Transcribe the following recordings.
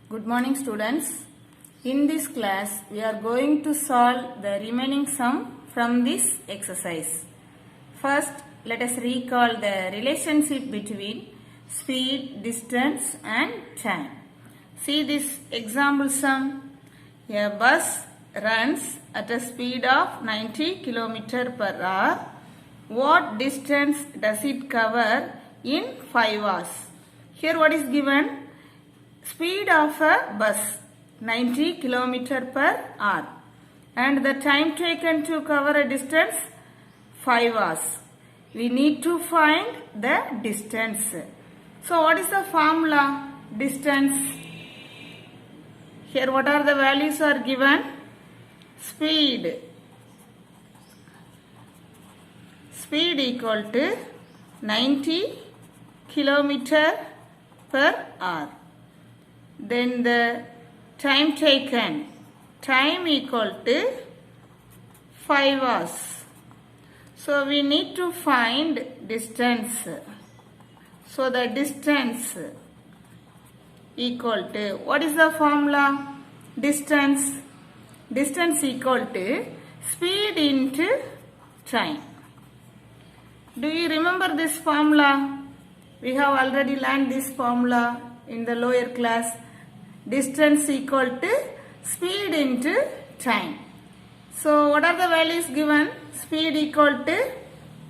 Good morning, students. In this class, we are going to solve the remaining sum from this exercise. First, let us recall the relationship between speed, distance and time. See this example sum. A bus runs at a speed of 90 km per hour. What distance does it cover in 5 hours? Here what is given? Speed of a bus 90 km per hour and the time taken to cover a distance 5 hours. We need to find the distance. So what is the formula? Distance. Here what are the values are given? Speed equal to 90 km per hour. Then the time taken, time equal to 5 hours. So we need to find distance. So the distance equal to, what is the formula? Distance equal to speed into time. Do you remember this formula? We have already learned this formula in the lower class. Distance equal to speed into time. So what are the values given? Speed equal to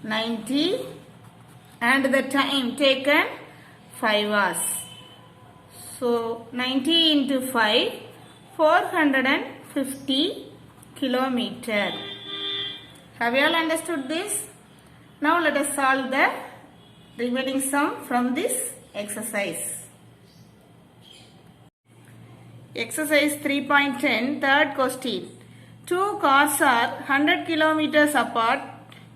90 and the time taken 5 hours. So 90 into 5, 450 kilometer. Have you all understood this? Now let us solve the remaining sum from this exercise. Exercise 3.10, third question. Two cars are 100 kilometers apart.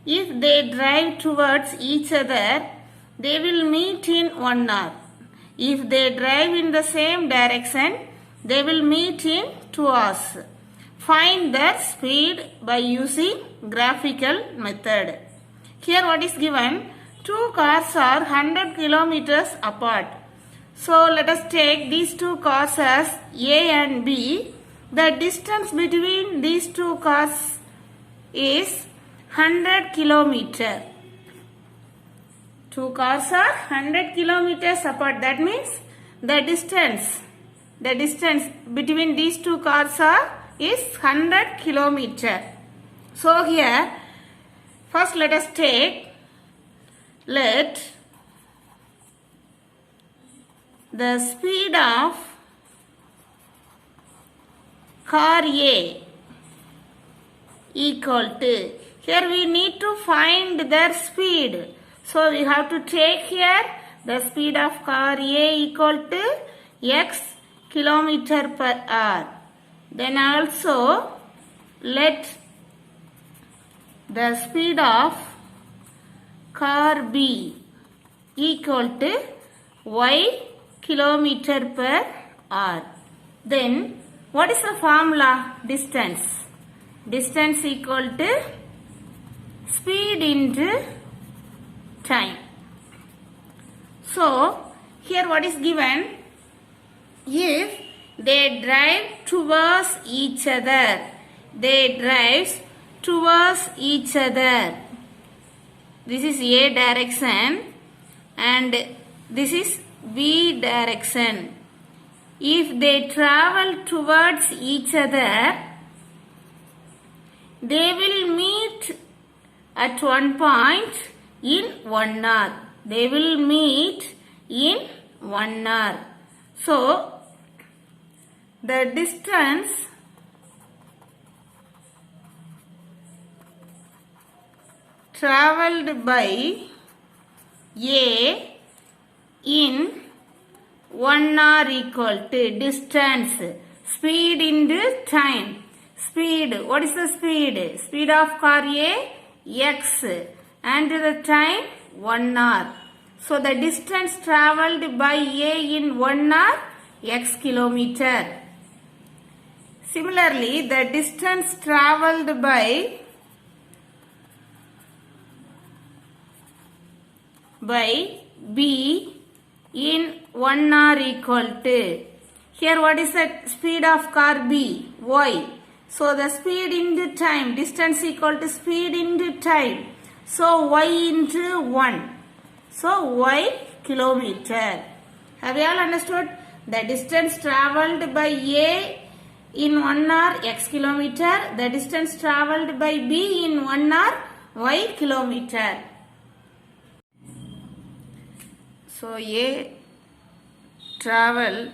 If they drive towards each other, they will meet in 1 hour. If they drive in the same direction, they will meet in 2 hours. Find their speed by using graphical method. Here what is given? Two cars are 100 kilometers apart. So let us take these two cars as A and B. The distance between these two cars is 100 kilometers. Two cars are 100 kilometers apart. That means the distance between these two cars is 100 kilometers. So here, first let us take, let the speed of car A equal to, here we need to find their speed. So we have to take here the speed of car A equal to x kilometer per hour. Then also let the speed of car B equal to y kilometer per hour. Then what is the formula? Distance equal to speed into time. So here what is given? If they drive towards each other, this is A direction and this is B direction. If they travel towards each other, they will meet at one point in 1 hour. They will meet in 1 hour. So the distance traveled by A in 1 hour equal to distance, speed into time. Speed, what is the speed? Speed of car A, x, and the time 1 hour. So the distance traveled by A in 1 hour, x kilometer. Similarly, the distance traveled by B in 1 hour equal to, Here what is the speed of car B? Y. So the speed into time, distance equal to speed into time. So y into 1. So y kilometer. Have you all understood? The distance travelled by A in 1 hour x kilometer. The distance travelled by B in 1 hour y kilometer. So A travels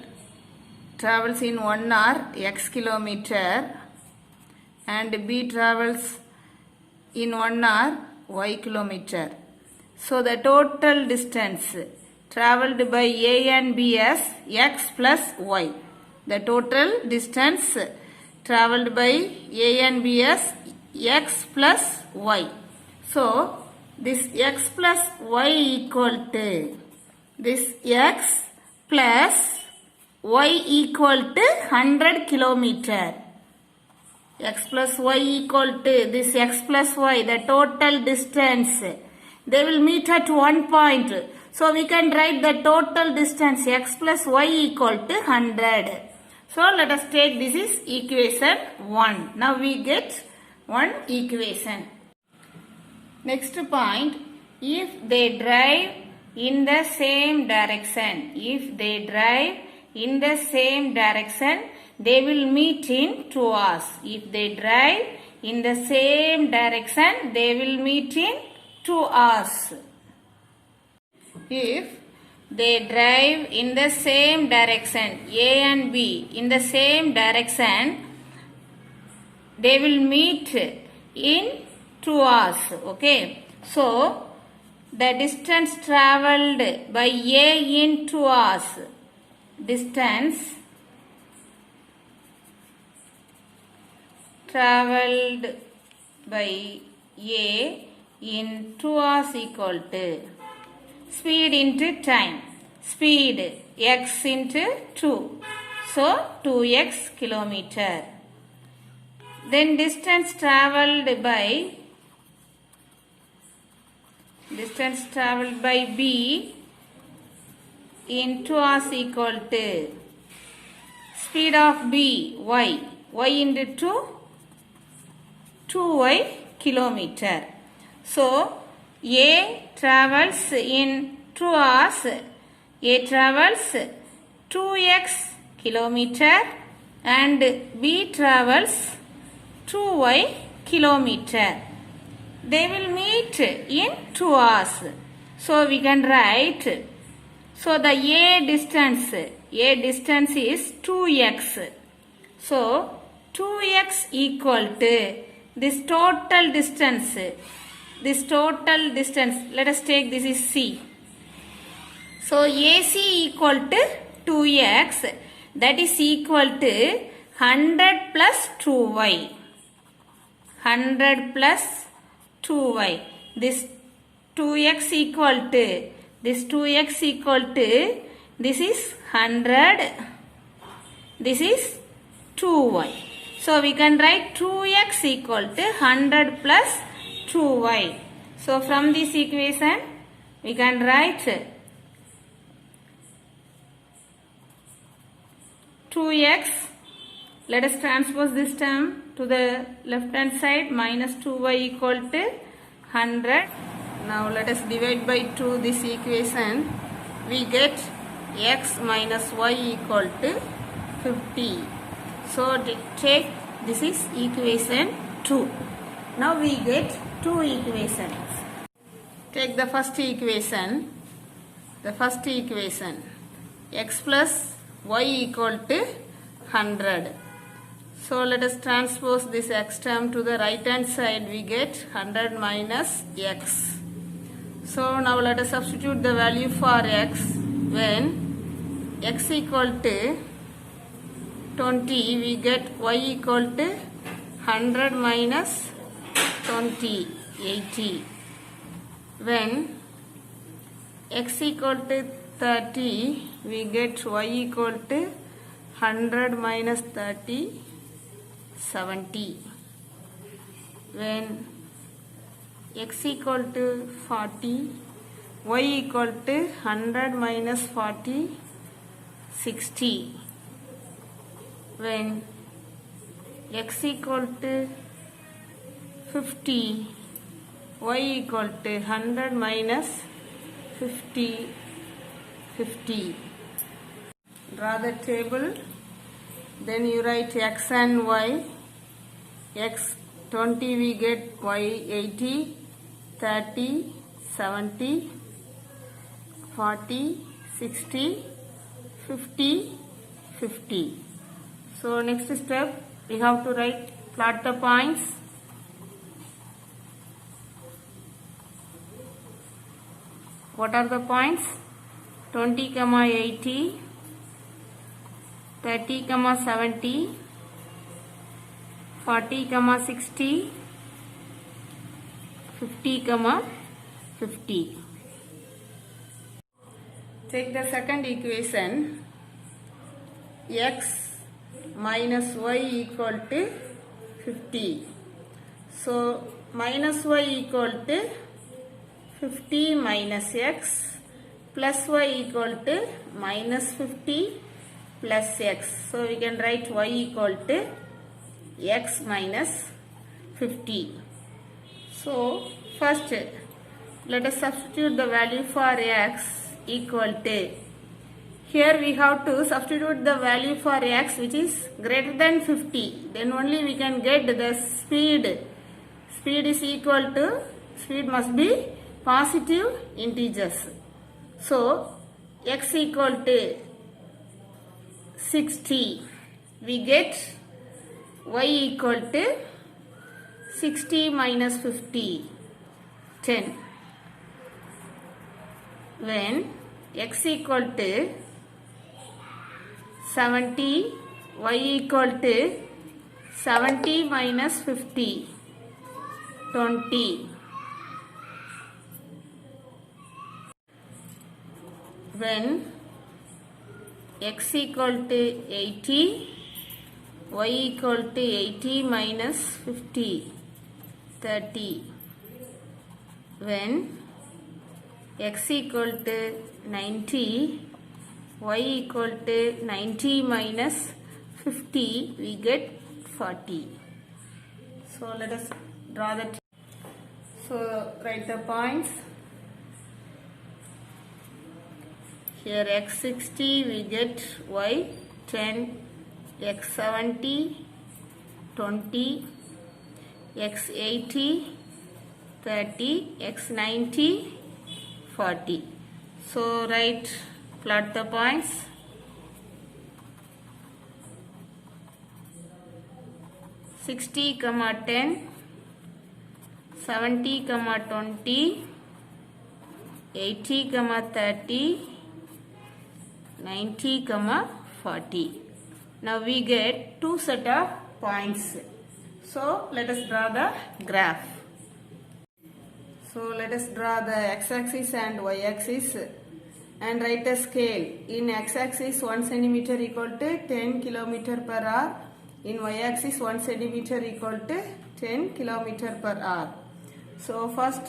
in 1 hour x kilometer and B travels in 1 hour y kilometer. So the total distance travelled by A and B as x plus y. The total distance travelled by A and B as x plus y. So this x plus y equal to this x plus y equal to 100 kilometer. X plus y equal to this x plus y, the total distance. They will meet at one point. So we can write the total distance x plus y equal to 100. So let us take this is equation 1. Now we get one equation. Next point, if they drive in the same direction, they will meet in 2 hours. If they drive in the same direction, they will meet in 2 hours. If they drive in the same direction, A and B in the same direction, they will meet in 2 hours. Okay. So the distance travelled by A in 2 hours. Distance travelled by A in 2 hours equal to speed into time. Speed x into 2. So 2x kilometer. Then distance travelled by B in 2 hours equal to speed of B y. Y into 2, 2y kilometer. So A travels in 2 hours. A travels 2x kilometer and B travels 2y kilometer. They will meet in 2 hours. So we can write, so the A distance is 2x. So 2x equal to this total distance. Let us take this is C. So AC equal to 2x, that is equal to 100 plus 2y. 100 plus 2y. This 2x equal to this is 100. This is 2y. So we can write 2x equal to 100 plus 2y. So from this equation we can write 2x. Let us transpose this term to the left hand side. Minus 2y equal to 100. Now let us divide by 2 this equation. We get x minus y equal to 50. So take this is equation 2. Now we get 2 equations. Take the first equation. X plus y equal to 100. So let us transpose this x term to the right hand side. We get 100 minus x. So now let us substitute the value for x. When x equal to 20, we get y equal to 100 minus 20, 80. When x equal to 30, we get y equal to 100 minus 30, 70. When x equal to 40, y equal to 100 minus 40, 60. when x equal to 50, y equal to 100 minus 50, 50. Draw the table, then you write x and y. X 20 we get, y 80, 30, 70, 40, 60, 50, 50. So next step, we have to plot the points. What are the points? 20, 80, 30, 70, 40, 60, 50, 50. Take the second equation, x minus y equal to 50. So minus y equal to 50 minus x plus y equal to minus 50 plus x. So we can write y equal to x minus 50. So first let us substitute the value for x equal to, here we have to substitute the value for x which is greater than 50, then only we can get the speed. Speed is equal to, speed must be positive integers. So x equal to 60, we get y equal to 60 minus 50, 10. When x equal to 70, y equal to 70 minus 50, 20. When x equal to 80, y equal to 80 minus 50, 30. When x equal to 90, y equal to 90 minus 50, we get 40. So let us draw that. So write the points. Here x 60 we get y 10, x 70 20, x 80 30, x 90 40. So plot the points. (60, 10), 70, 20, 80, 30, 90, 40. Now we get two set of points. So let us draw the graph. So let us draw the x-axis and y-axis and write a scale. In x-axis 1 centimeter equal to 10 kilometer per hour. In y-axis 1 centimeter equal to 10 kilometer per hour. So first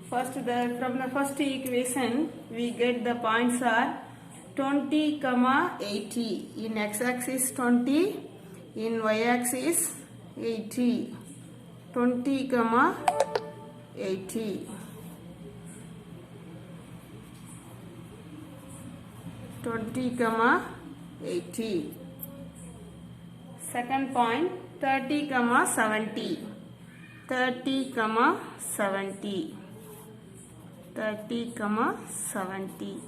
from the first equation we get the points are 20, 80. In x-axis 20, in y-axis 80. 20, 80. 20, 80. Second point 30, 70. 30, 70. 30, 70.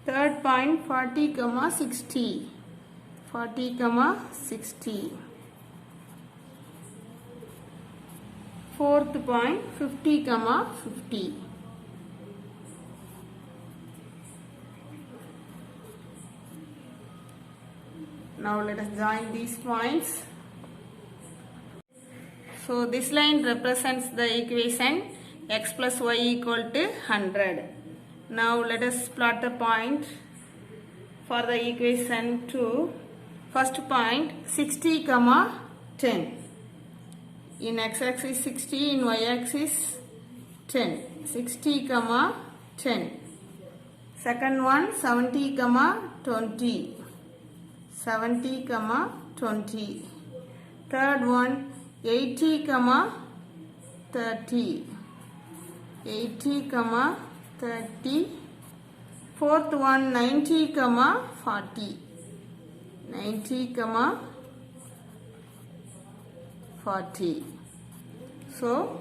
Third point 40, 60. 40, 60. Fourth point 50, 50. Now let us join these points. So this line represents the equation x plus y equal to 100. Now let us plot the point for the equation 2. First point 60, 10. In x-axis 60, in y-axis 10. 60, 10. Second one 70, 20. 70, 20. Third one 80, 30. 80, 30. Fourth one 90, 40. 90, 40. So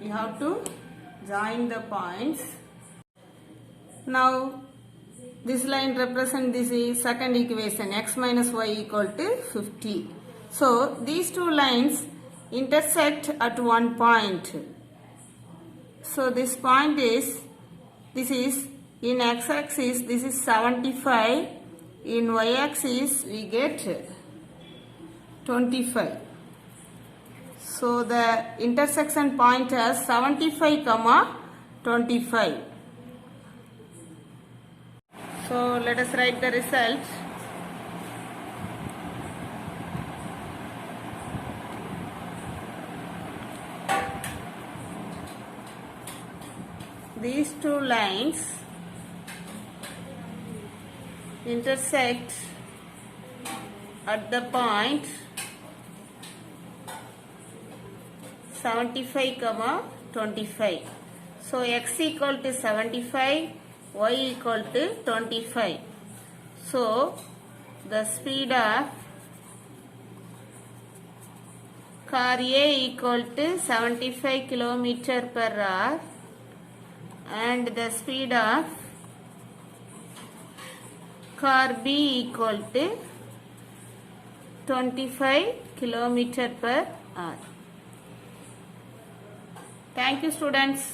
you have to join the points. Now this line represents this is second equation, x minus y equal to 50. So these two lines intersect at one point. So this point is, this is in x-axis this is 75, in y-axis we get 25. So the intersection point is 75, 25. So let us write the result. These two lines intersect at the point 75, 25. So x equal to 75, y equal to 25. So the speed of car A equal to 75 km per hour and the speed of car B equal to 25 km per hour. Thank you, students.